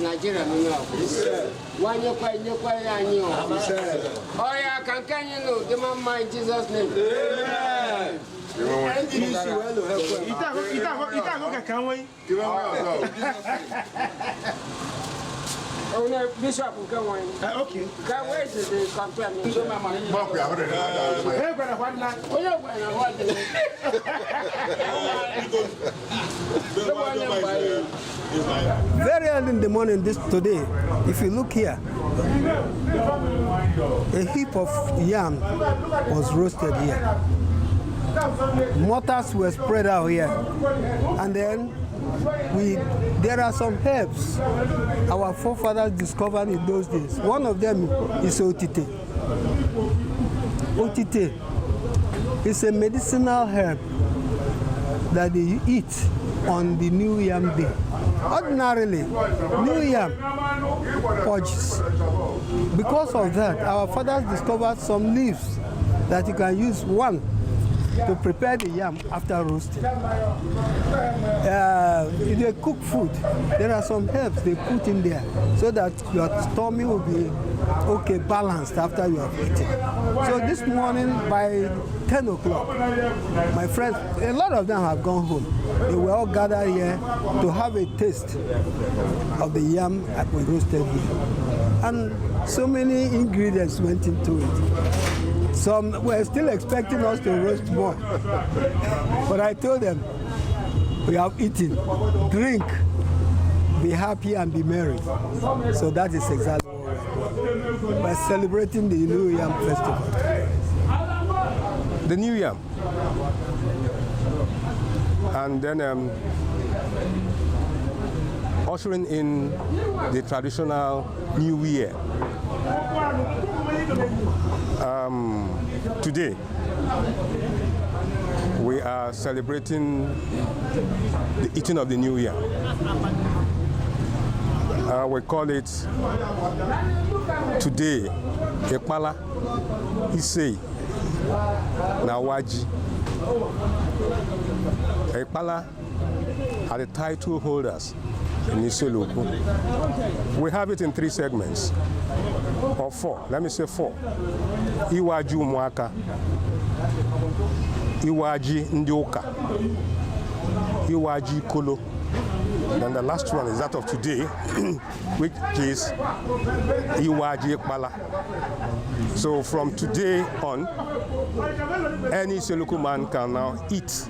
Nigeria, one year quite you. Oh, yeah, can you know the man in Jesus' name? Oh, no, Bishop will come on. Okay. Can't wait to the company. Very early in the morning today, if you look here, a heap of yam was roasted here. Mortars were spread out here, and then there are some herbs our forefathers discovered in those days. One of them is otite. Otite is a medicinal herb that they eat on the New Yam Day. Ordinarily, New Yam purges. Because of that, our fathers discovered some leaves that you can use, one, to prepare the yam after roasting. If they cook food, there are some herbs they put in there so that your tummy will be okay, balanced after you have eaten. So this morning by 10 o'clock, my friends, a lot of them have gone home. They were all gathered here to have a taste of the yam that we roasted here. And so many ingredients went into it. Some were still expecting us to roast more. But I told them, we have eaten, drink, be happy and be merry. So that is exactly what we're doing. We're celebrating the New Yam Festival. The New Yam. And then ushering in the traditional New Year. Today, we are celebrating the eating of the New Year. We call it today, Ekpala, Issele, Nawaji. Ekpala are the title holders in Issele-Uku. We have it in 3 segments, or 4, let me say 4. Iwaji Umuaka, Iwaji Ndioka, Iwaji Kolo. Then the last one is that of today, which is Iwaji Ekpala. So from today on, any Issele-Uku man can now eat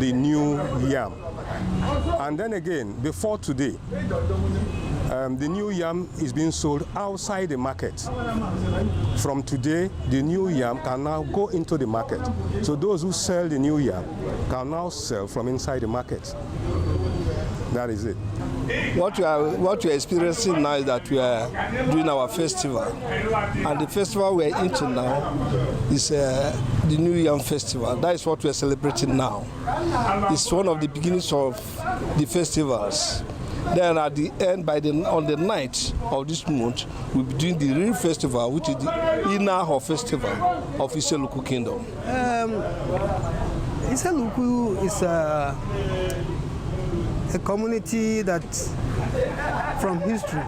the new yam. And then again, before today, the new yam is being sold outside the market. From today, the new yam can now go into the market. So those who sell the new yam can now sell from inside the market. That is it. What we are experiencing now is that we are doing our festival. And the festival we are into now is the New Yam Festival. That is what we are celebrating now. It's one of the beginnings of the festivals. Then at the end, on the night of this month, we'll be doing the real festival, which is the Inaho Festival of Issele-Uku Kingdom. Issele-Uku is a community that, from history,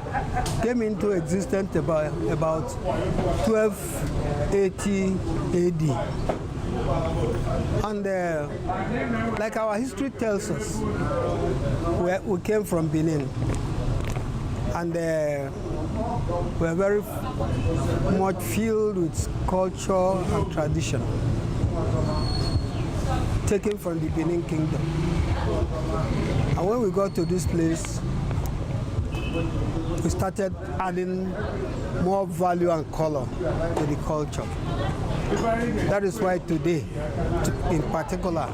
came into existence about 1280 AD. And like our history tells us, we came from Benin, and we're very much filled with culture and tradition, taken from the Benin Kingdom. And when we got to this place, we started adding more value and color to the culture. That is why today, in particular,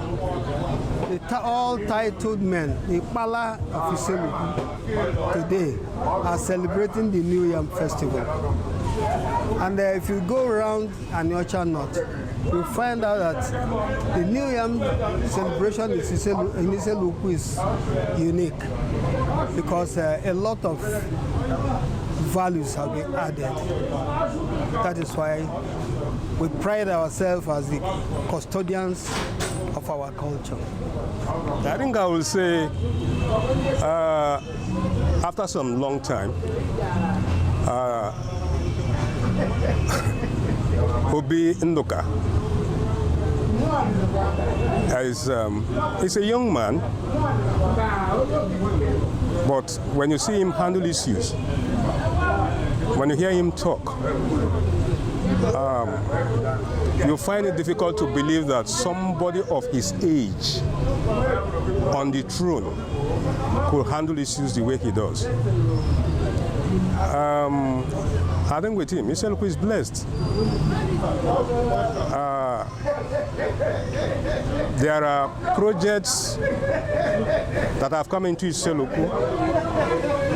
all titled men, the Pala of Issele-Uku, today are celebrating the New Yam Festival. And if you go around Aniocha North, you'll find out that the New Yam celebration in Issele-Uku is unique. because a lot of values have been added. That is why we pride ourselves as the custodians of our culture. I think I will say, after some long time, Obi Ndoka is a young man, but when you see him handle issues, when you hear him talk, you find it difficult to believe that somebody of his age on the throne could handle issues the way he does. I think with him, Issele-Uku is blessed. There are projects that have come into Issele-Uku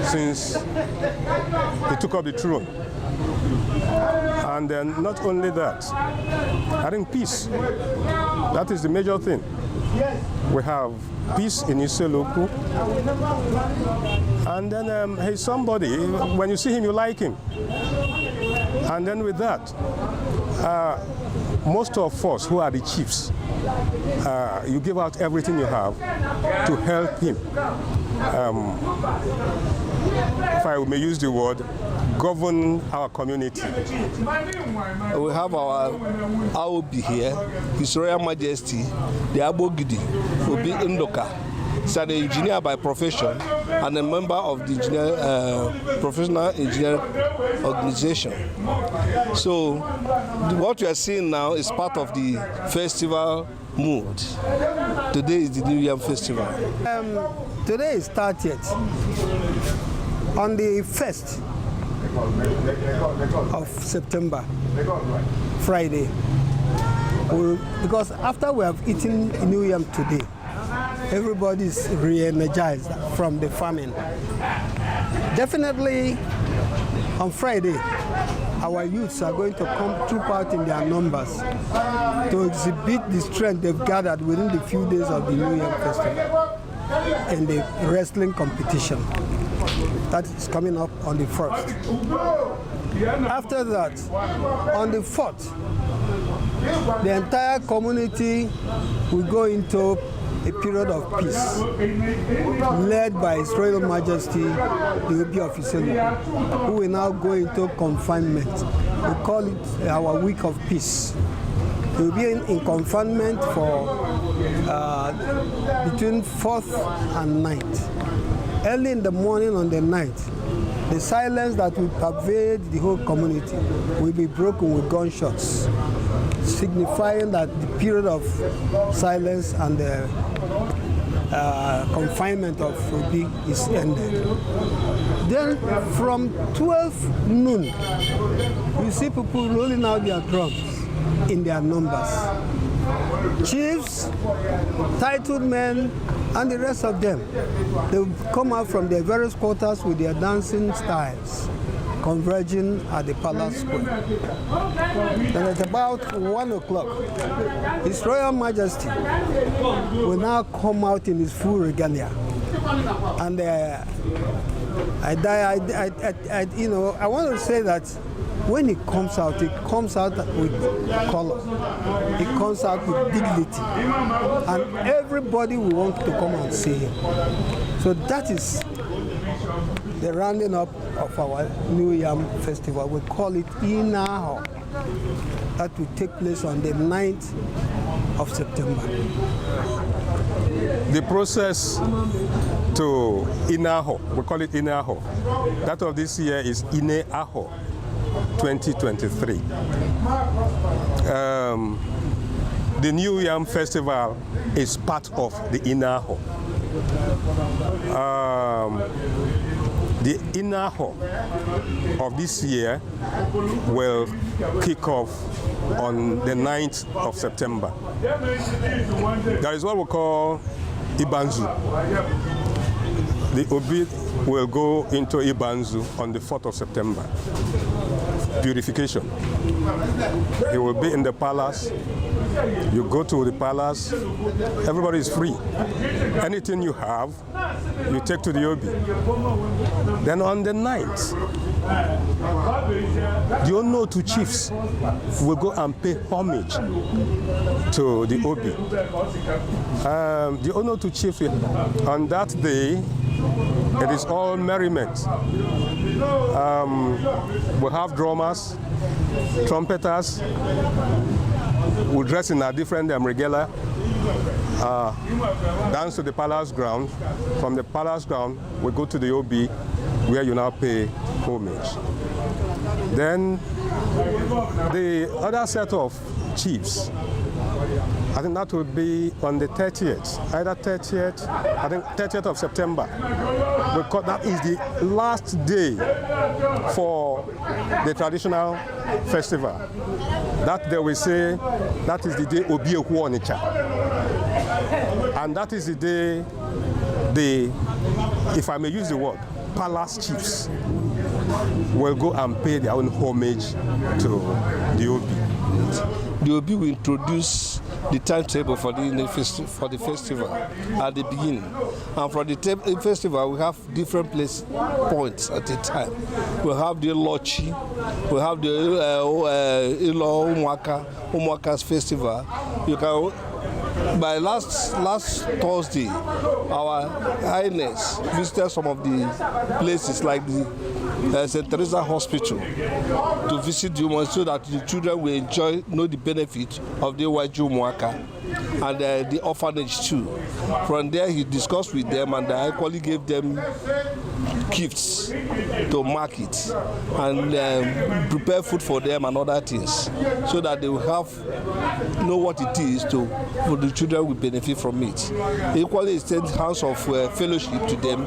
since he took up the throne. And then not only that, I think peace, that is the major thing. We have peace in Issele-Uku. And then he's somebody, when you see him, you like him. And then with that, most of us who are the chiefs, you give out everything you have to help him. If I may use the word, govern our community. We have our AOB here, His Royal Majesty, the Abogidi, Obi Ndoka. He's an engineer by profession and a member of the professional engineering organization. So what we are seeing now is part of the festival mood. Today is the New Yam Festival. Today is 30th. On the 1st of September, Friday, because after we have eaten New Yam today, everybody is re-energized from the famine. Definitely on Friday, our youths are going to come troop out in their numbers to exhibit the strength they've gathered within the few days of the New Yam Festival in the wrestling competition. That is coming up on the 1st. After that, on the 4th, the entire community will go into a period of peace, led by His Royal Majesty, the Obi of Issele-Uku, who will now go into confinement. We call it our week of peace. He will be in confinement for between 4th and 9th. Early in the morning on the 9th, the silence that will pervade the whole community will be broken with gunshots, signifying that the period of silence and the confinement of Obi is ended. Then from 12 noon, you see people rolling out their drums in their numbers. Chiefs, titled men, and the rest of them, they will come out from their various quarters with their dancing styles, converging at the Palace Square. Then at about 1 o'clock, His Royal Majesty will now come out in his full regalia. And I want to say that when it comes out with color. It comes out with dignity. And everybody will want to come and see him. So that is the rounding up of our New Yam Festival. We call it Inaho. That will take place on the 9th of September. The process to Inaho, we call it Inaho. That of this year is Ineaho 2023. The New Yam Festival is part of the Inaho. The Inaho of this year will kick off on the 9th of September. There is what we call Ibanzu. The Obi will go into Ibanzu on the 4th of September. Purification. He will be in the palace You go to the palace, everybody is free. Anything you have, you take to the Obi. Then on the 9th, the Onotu chiefs will go and pay homage to the Obi. The Onotu chiefs, on that day, it is all merriment. We have drummers, trumpeters, we dress in a different regalia, dance to the palace ground. From the palace ground, we go to the Obi, where you now pay homage. Then the other set of chiefs, I think that will be on the 30th, either 30th, I think 30th of September. Because that is the last day for the traditional festival. That they will say, that is the day Obi-Eku Onitsha. And that is the day if I may use the word, palace chiefs will go and pay their own homage to the Obi. The Obi will introduce the timetable for the festival at the beginning. And for the festival, we have different points at a time. We have the Lochi, we have the Ilo Umwaka's festival. You can, by last Thursday, our Highness visited some of the places like the St. Teresa Hospital to visit the women so that the children will know the benefit of the Waju Mwaka and the orphanage too. From there, he discussed with them and I equally gave them gifts to mark it and prepare food for them and other things so that they will know what it is for the children will benefit from it. Equally extend hands of fellowship to them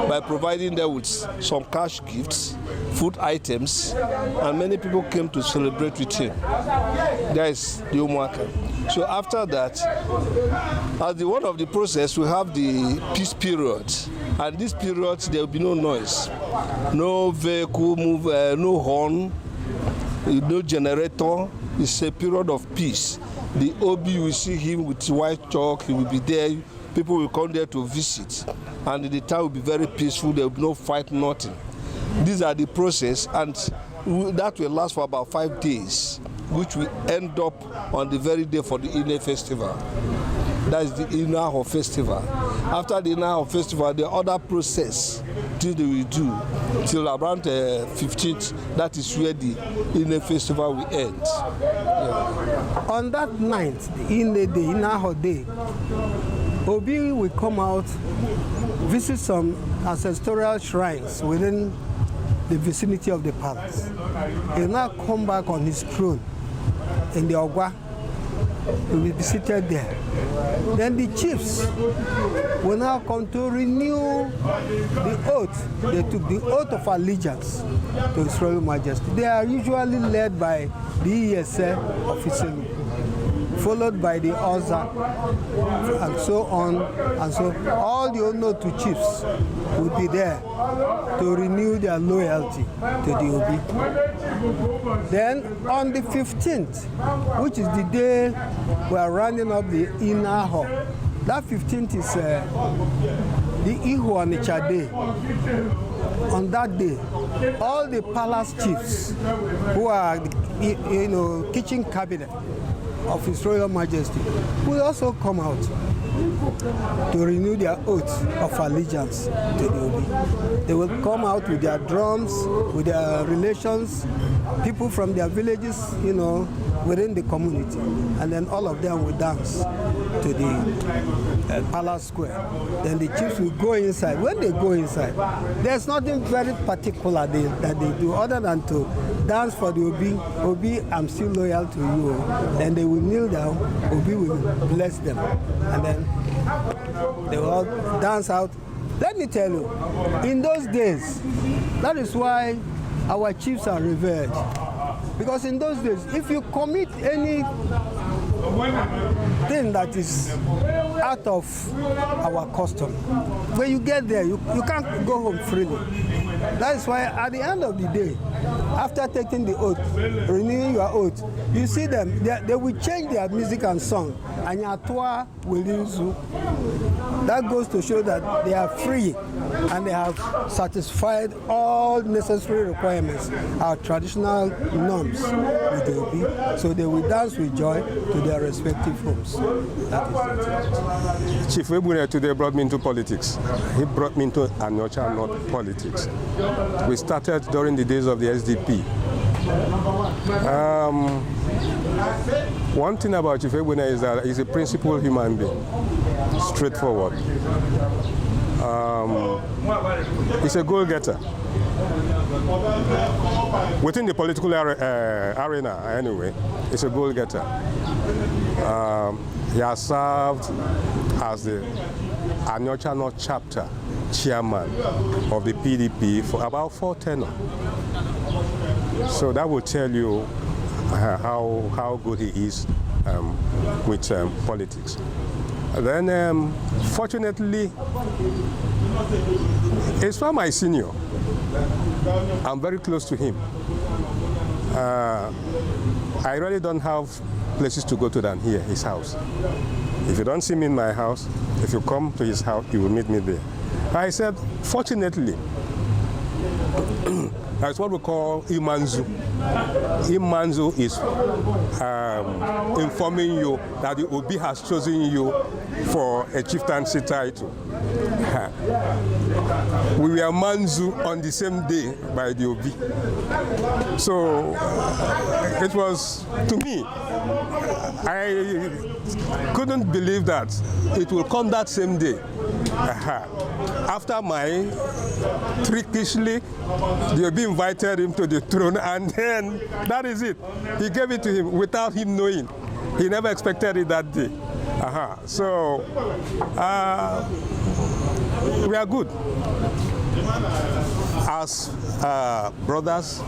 by providing them with some cash gifts, food items, and many people came to celebrate with him. That is the Umwaka. So after that, as the one of the process, we have the peace period. And this period, there will be no noise, no vehicle move, no horn, no generator. It's a period of peace. The Obi will see him with white chalk. He will be there. People will come there to visit. And the town will be very peaceful. There will be no fight, nothing. These are the process. And that will last for about 5 days, which will end up on the very day for the Ine Festival. That is the Inaho Festival. After the Inaho Festival, the other process till they will do till around 15th, that is where the Ine Festival will end. Yeah. On that night, the Ine Day, Inaho Day, Obi will come out, visit some ancestral shrines within the vicinity of the palace. He will now come back on his throne in the Ogwa. He will be seated there. Then the chiefs will now come to renew the oath. They took the oath of allegiance to His Royal Majesty. They are usually led by the Issele of Issele-Uku, followed by the Oza, and so on. And so all the Onotu chiefs will be there to renew their loyalty to the Obi. Then on the 15th, which is the day we are rounding up the Inaho, that 15th is the Ihu Onitsha Day. On that day, all the palace chiefs who are, kitchen cabinet of His Royal Majesty will also come out to renew their oath of allegiance to the Obi. They will come out with their drums, with their relations, people from their villages, within the community, and then all of them will dance to the palace square. Then the chiefs will go inside. When they go inside, there's nothing very particular that they do other than to dance for the Obi. Obi, I'm still loyal to you. Then they will kneel down. Obi will bless them, and then they will all dance out. Let me tell you, in those days, that is why our chiefs are revered. Because in those days, if you commit any thing that is out of our custom, when you get there, you can't go home freely. That is why at the end of the day, after taking the oath, renewing your oath, you see them, they will change their music and song. Anyatwa will use. That goes to show that they are free and they have satisfied all necessary requirements, our traditional norms with the Obi. So they will dance with joy to their respective homes. That is it. Chief Egbune today brought me into politics. He brought me into Anyocha North politics. We started during the days of the SDP. One thing about Chief Egbune is that he's a principled human being, straightforward. He's a goal-getter. Within the political arena, anyway, he's a goal-getter. He has served as the Anyocha North chapter chairman of the PDP for about 4 tenures. So that will tell you how good he is with politics. Then, fortunately, he's not my senior. I'm very close to him. I really don't have places to go to than here, his house. If you don't see me in my house, if you come to his house, you will meet me there. I said, fortunately, that's what we call Imanzu. Imanzu is informing you that the Obi has chosen you for a chieftaincy title. We were Manzu on the same day by the Obi. So it was, to me, I couldn't believe that it will come that same day. After my trickishly, the Obi invited him to the throne, and then that is it. He gave it to him without him knowing. He never expected it that day. So we are good. As brothers,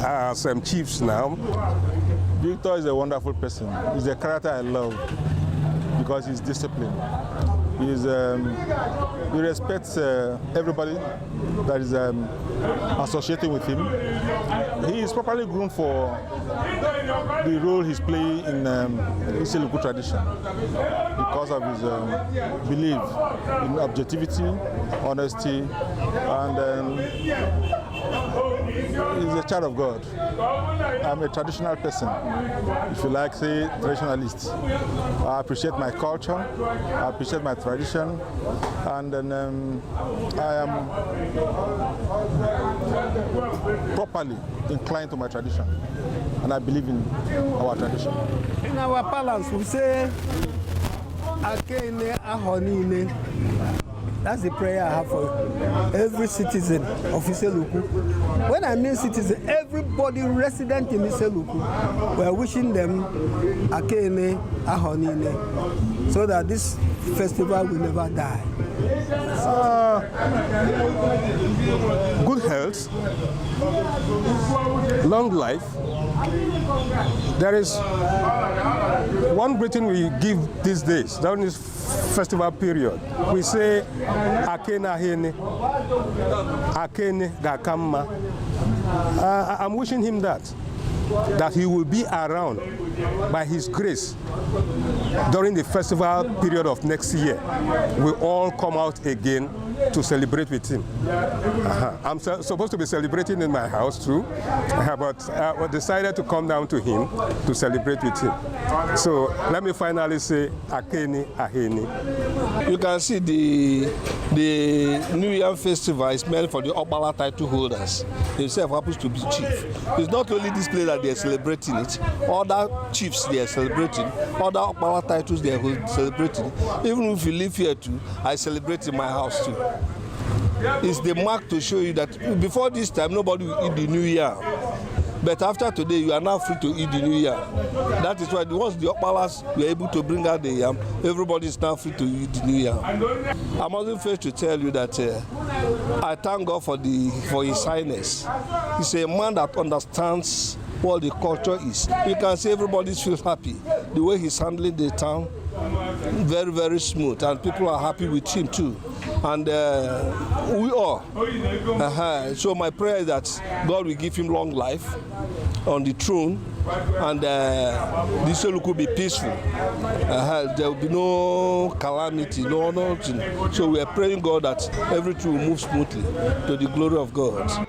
as chiefs now. Victor is a wonderful person. He's a character I love because he's disciplined. He respects everybody that is associating with him. He is properly groomed for the role he's playing in Issele-Uku tradition because of his belief in objectivity, honesty, and he's a child of God. I'm a traditional person, if you like, say traditionalist. I appreciate my culture, I appreciate my tradition, and then I am properly inclined to my tradition, and I believe in our tradition. In our palace, we say, Akene Ahonine. That's the prayer I have for every citizen of Issele-Uku. When I mean citizen, everybody resident in Issele-Uku, we are wishing them Akene Ahonine, so that this festival will never die. Good health, long life. There is one greeting we give these days during this festival period. We say, Akene Ahene, Akene Gakamma. I'm wishing him that he will be around by his grace during the festival period of next year. We all come out again to celebrate with him. I'm supposed to be celebrating in my house too, but I decided to come down to him to celebrate with him. So let me finally say, Akene Ahene. You can see the New Yam Festival is meant for the Okpala title holders. Himself happens to be chief. It's not only this place that they are celebrating it, other chiefs they are celebrating, other Okpala titles they are celebrating. Even if you live here too, I celebrate in my house too. It's the mark to show you that before this time nobody will eat the New Year. But after today, you are now free to eat the New Year. That is why once the Okpalas were able to bring out the yam, everybody is now free to eat the New Year. I'm also first to tell you that I thank God for His Highness. He's a man that understands what the culture is. You can see everybody feels happy. The way he's handling the town, very, very smooth, and people are happy with him too. And we all. So my prayer is that God will give him long life on the throne, and the Issele-Uku will be peaceful. There will be no calamity, nothing. So we are praying God that everything will move smoothly to the glory of God.